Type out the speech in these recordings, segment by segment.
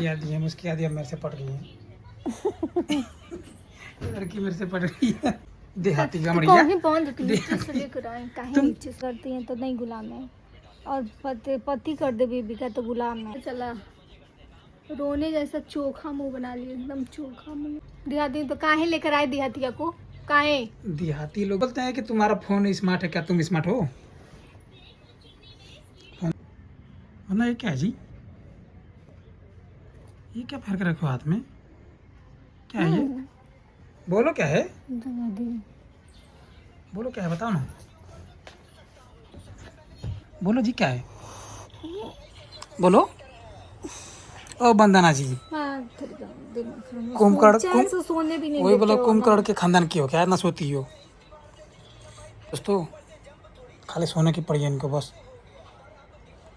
याद है मुझकी याद अब मेरे से पढ़ रही है। लड़की मेरे से पढ़ रही है। देहाती गमड़िया तुम करती हैं तो नहीं गुलाम है, और पति कर दे बीबी का तो गुलाम है। चला रोने जैसा चोखा मुंह बना लिया, एकदम चोखा मुंह। देहाती तो काहे लेकर आए देहातिया को, काहे? देहाती लोग बोलते हैं कि तुम्हारा फोन स्मार्ट है, क्या तुम स्मार्ट हो? वरना ये क्या है जी, ये क्या पहन के रखो हाथ में, क्या है ये? बोलो क्या है, बोलो क्या है, बताओ ना, बोलो जी क्या है, बोलो। ओ बंदना जी, कुंभकर्ण सोने भी नहीं वही बोलो, देते हो कुंभकर्ण के खानदान की हो क्या, ना सोती हो दोस्तों, खाली सोने की पड़ी है इनको बस।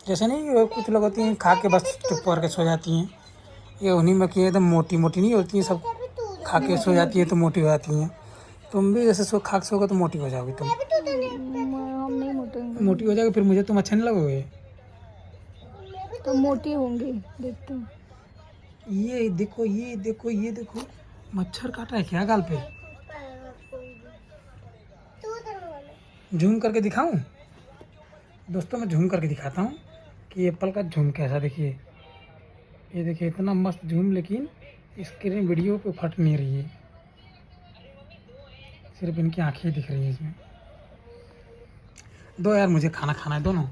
जैसे नहीं कुछ लोग होती हैं खा के बस चुप करके सो जाती हैं, ये उन्हीं में की एकदम मोटी मोटी नहीं होती हैं, सब खा के सो जाती हैं तो मोटी हो जाती हैं। तुम भी जैसे खा के सोगे तो मोटी हो जाओगी तुम। हम नहीं मोटे मोटी हो जाओगी फिर मुझे तुम अच्छे नहीं लगोगे। तो मोटी होंगी, देखते हैं। ये देखो ये देखो ये देखो, मच्छर काटा है क्या गाल पे? झूम करके दिखाऊं दोस्तों, मैं झूम करके दिखाता हूँ कि एप्पल का झूम कैसा, देखिए ये देखिए इतना मस्त झूम, लेकिन स्क्रीन वीडियो पे फट नहीं रही है, सिर्फ इनकी आंखें दिख रही हैं इसमें। दो यार मुझे खाना खाना है, दोनों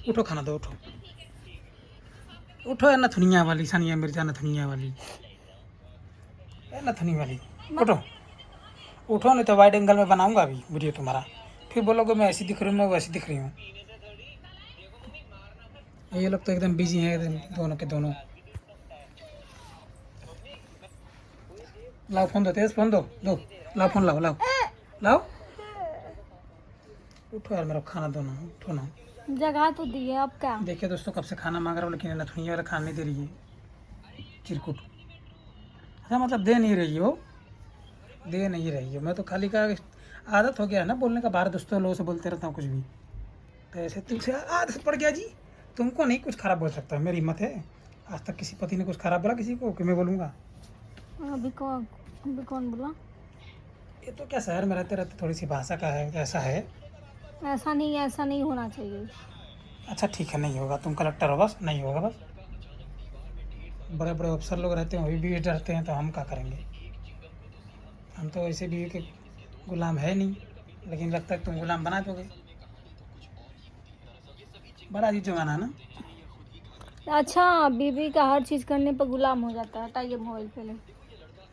उठो खाना दो, उठो उठो, है नथुनिया वाली सानिया मिर्जा, नथुनिया वाली है, नथुनी वाली, उठो उठो, नहीं तो वाइड एंगल में बनाऊंगा अभी वीडियो तुम्हारा, फिर बोलोगे मैं ऐसी दिख रही हूँ, मैं वैसी दिख रही हूँ। ये लोग तो एकदम बिजी हैं एकदम, दोनों के दोनों। लाओ फोन दो, तेज फोन दो, दो लाओ फोन, लाओ लाओ लाओ, उठो यार मेरा खाना दो ना, उठो ना। जगह तो दी है, अब क्या? देखिए दोस्तों कब से खाना मांग रहा हूँ, लेकिन नथुनिया वाला खाना नहीं दे रही है, चिरकुट। अच्छा मतलब दे नहीं रही हो, दे नहीं रही हो, मैं तो खाली का आदत हो गया है ना बोलने का, बाहर दोस्तों लोगों से बोलते रहता हूँ कुछ भी, तो ऐसे तुमसे आदत पड़ गया जी। तुमको नहीं कुछ खराब बोल सकता, मेरी हिम्मत है, आज तक किसी पति ने कुछ खराब बोला किसी को कि मैं बोलूँगा? अभी कौन बोला? ये तो क्या शहर में रहते रहते थोड़ी सी भाषा का है, ऐसा है। ऐसा नहीं होना चाहिए। अच्छा ठीक है, नहीं होगा, तुम कलेक्टर हो बस, नहीं होगा बस। बड़े बड़े अफसर लोग रहते हैं वही भी डरते हैं, तो हम क्या करेंगे? हम तो ऐसे बीवी के गुलाम है नहीं, लेकिन लगता है तुम गुलाम बना दोगे। बड़ा अजीब जमाना है ना। अच्छा, बीबी का हर चीज़ करने पर गुलाम हो जाता है। हटाइए मोबाइल पहले।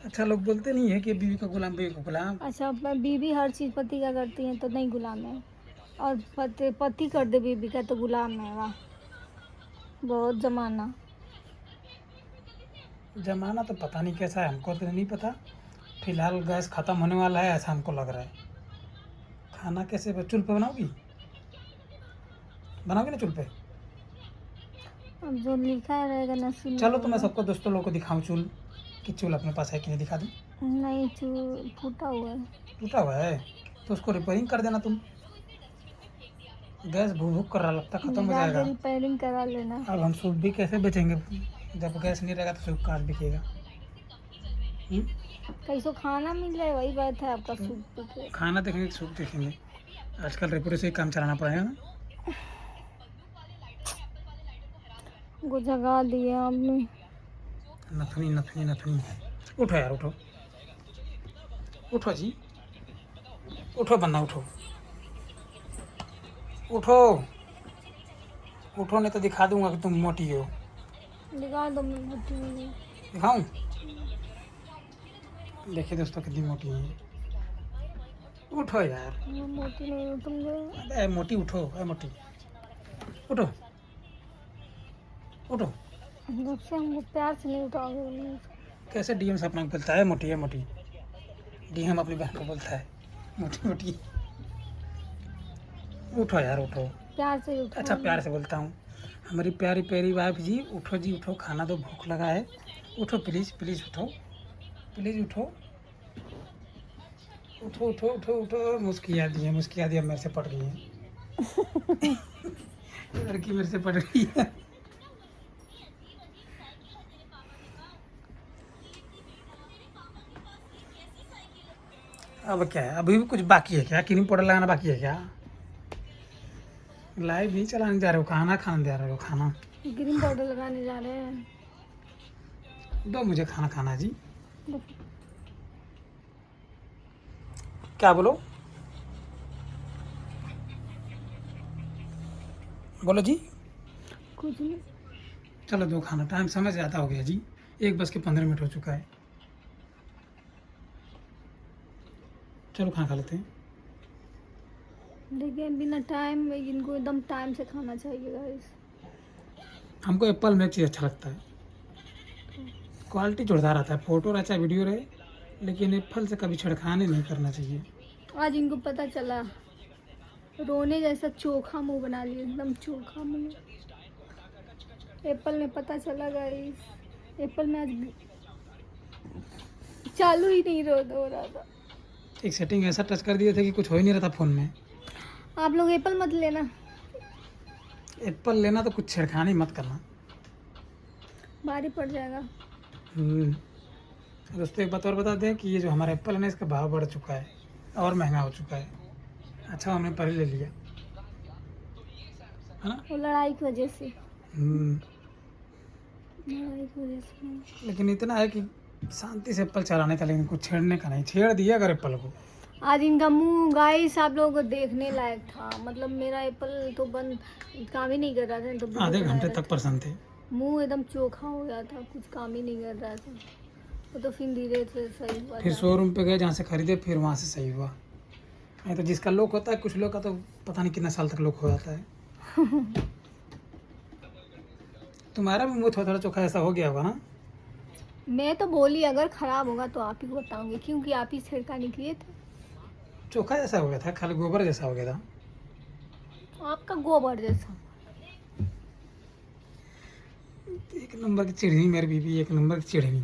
अच्छा लोग बोलते नहीं है कि बीवी का गुलाम, बीवी का गुलाम। अच्छा, बीबी हर चीज़ पति का करती है तो नहीं गुलाम है, और पति कर दे बीबी का तो गुलाम है। वाह, बहुत जमाना। जमाना तो पता नहीं कैसा है, हमको तो नहीं पता। फिलहाल गैस ख़त्म होने वाला है ऐसा हमको लग रहा है। खाना कैसे चूल्हे पे बनाओगी, बनाओगी ना चूल्हे पे? अब जो लिखा रहेगा ना चलो तो मैं सबको दोस्तों लोगों को दिखाऊं चूल, कि चूल अपने पास है कि नहीं, दिखा दूँ? नहीं, फूटा हुआ है। टूटा हुआ है तो उसको रिपेयरिंग कर देना तुम। गैस भूक भूक कर रहा, लगता ख़त्म हो जाएगा। रिपेयरिंग करा लेना। अब हम सूप भी कैसे बेचेंगे, जब गैस नहीं रहेगा तो सूप कहाँ से बिकेगा? कैसो खाना मिल जाए, वही बात है। आपका सूप खाना देखेंगे सूप देखेंगे, आजकल रेपूरे से ही काम चलाना पड़ेगा ना। को जगा दिया आपने। नथुनी नथुनी नथुनी, उठो यार उठो, उठो जी, उठो बंदा, उठो उठो उठो, नहीं तो दिखा दूंगा कि तुम मोटी हो। दिखा दो, मैं मोटी हूँ। दिखाऊं? देखिए दोस्तों कितनी मोटी है। उठो यार, मैं मोटी नहीं हूँ, तुम लोग। अबे मोटी उठो, अरे मोटी उठो, उठो। जब से हमको प्यार से नहीं उठाओगे। कैसे डीएम से अपना बोलता है मोटी है मोटी, डीएम अपनी बहन को बोलता है मोटी मोटी। उठो यार उठो, प्यार से उठो। अच्छा प्यार से बोलता हूँ, हमारी प्यारी प्यारी वाइफ जी, उठो जी उठो, खाना दो, भूख लगा है, उठो प्लीज़ प्लीज़ उठो, प्लीज़ उठो, उठो उठो उठो उठो। मुस्की याद है, मुस्की याद अब मेरे से पड़ रही है। लड़की मेरे से पड़ रही है। अब क्या है, अभी भी कुछ बाकी है क्या? क्रीम पाउडर लगाना बाकी है क्या? लाइव नहीं चलाने जा रहे हो, खाना खाने जा रहे हो? खाना ग्रीन पाउडर लगाने जा रहे हैं। दो मुझे खाना खाना जी। दो। क्या बोलो? बोलो जी। कुछ नहीं। चलो दो खाना, टाइम समय ज़्यादा हो गया जी, 1:15 हो चुका है। चलो खाना खा लेते हैं। देखिए बिना टाइम में इनको एकदम टाइम से खाना चाहिए गाइस। हमको एप्पल में एक चीज़ अच्छा लगता है, क्वालिटी जोरदार आता है, फोटो रहे चाहे वीडियो रहे, लेकिन एप्पल से कभी छेड़खानी नहीं करना चाहिए। आज इनको पता चला, रोने जैसा चोखा मुंह बना लिया, एकदम चोखा मुंह। एप्पल में पता चला गाइस, एप्पल में आज चालू ही नहीं हो रहा था। एक सेटिंग ऐसा टच कर दिए थे कि कुछ हो ही नहीं रहा था फ़ोन में। आप लोग एप्पल मत लेना, एप्पल लेना तो कुछ छेड़खानी मत करना। भारी पड़ जाएगा। दोस्तों एक बात और बता दें कि ये जो हमारा एप्पल है ना, इसका भाव बढ़ चुका है और महंगा हो चुका है। अच्छा हमने पहले ले लिया है ना। वो लड़ाई की वजह से, हम्म, लड़ाई की वजह से। लेकिन इतना है कि शांति से एप्पल चलाने का, लेकिन कुछ छेड़ने का नहीं। छेड़ दिया अगर एप्पल को। आज इनका मुंह गाइस आप लोगों को देखने लायक था, मतलब मेरा एप्पल तो बंद, काम ही नहीं कर रहा था, तो आधे घंटे तक परेशान थे। मुंह एकदम चोखा हो गया था, कुछ काम ही नहीं कर रहा था। वो तो फिर धीरे से सही हुआ फिर था। शोरूम पे गए जहाँ से खरीदे, फिर वहाँ से सही हुआ। नहीं तो जिसका लॉक होता है, कुछ लोग का तो पता नहीं कितना साल तक लॉक हो जाता है। तुम्हारा भी मुंह थोड़ा थोड़ा चोखा ऐसा हो गया होगा ना। मैं तो बोली अगर खराब होगा तो आप ही को बताऊंगी, क्योंकि आप ही छेड़खानी किए थे। चोखा जैसा हो गया था, खाली गोबर जैसा हो गया था। आपका गोबर जैसा। एक नंबर की चिड़नी मेरी बीबी, एक नंबर की चिड़नी।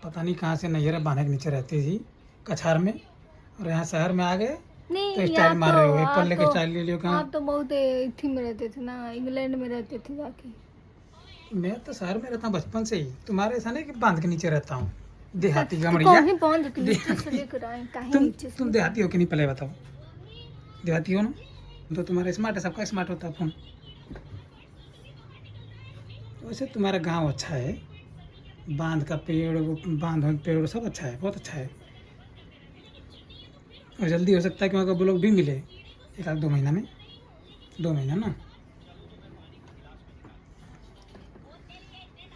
पता नहीं कहाँ से नैहरा बांधे के नीचे रहती थी कछार में, और यहाँ शहर में आ गए नहीं तो स्टाइल मार रहे हो। एप्पल लेके तो स्टाइल ले लियो कहाँ। आप तो बहुत इथी में रहते थे ना, इंग्लैंड में रहते थे जाके। मैं तो शहर में रहता हूँ बचपन से ही, तुम्हारे ऐसा नहीं कि बांध के नीचे रहता हूँ। देहाती तो गमड़िया। कहीं पहुंच जाती नीचे से लेकर आए, काहे नीचे से तुम देहाती हो कि नहीं पहले बताओ। देहाती हो ना, तो तुम्हारा स्मार्ट है, सबका स्मार्ट होता है फोन। वैसे तुम्हारा गांव अच्छा है, बांध का पेड़, बांध का पेड़ सब अच्छा है, बहुत अच्छा है। और जल्दी हो सकता है कि वहाँ का ब्लॉग भी मिले, एक आध 2 महीना में, 2 महीना ना।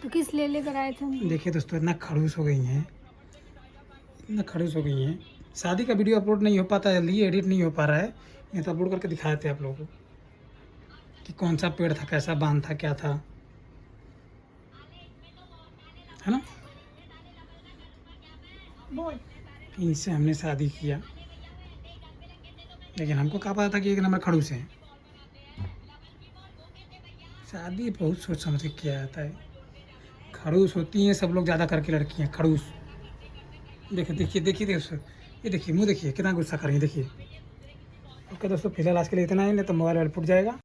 तो किस लिए लेकर आए थे हम? देखिए दोस्तों, इतना खड़ूस हो गई हैं, इतना खड़ूस हो गई हैं। शादी का वीडियो अपलोड नहीं हो पाता जल्दी, एडिट नहीं हो पा रहा है, नहीं तो अपलोड करके दिखाए थे आप लोगों को कि कौन सा पेड़ था, कैसा बांध था, क्या था, है ना। बोल। इनसे हमने शादी किया, लेकिन हमको क्या पता था कि एक नंबर खड़ूस है। शादी बहुत सोच समझ के किया जाता है। खड़ूस होती हैं सब लोग ज़्यादा करके लड़कियां, खड़ूस। देखिए देखिए देखिए देखिए, ये देखिए मुंह देखिए कितना गुस्सा कर रही है, देखिए। ओके दोस्तों, फिलहाल आज के लिए इतना ही, नहीं तो मोबाइल फुट जाएगा।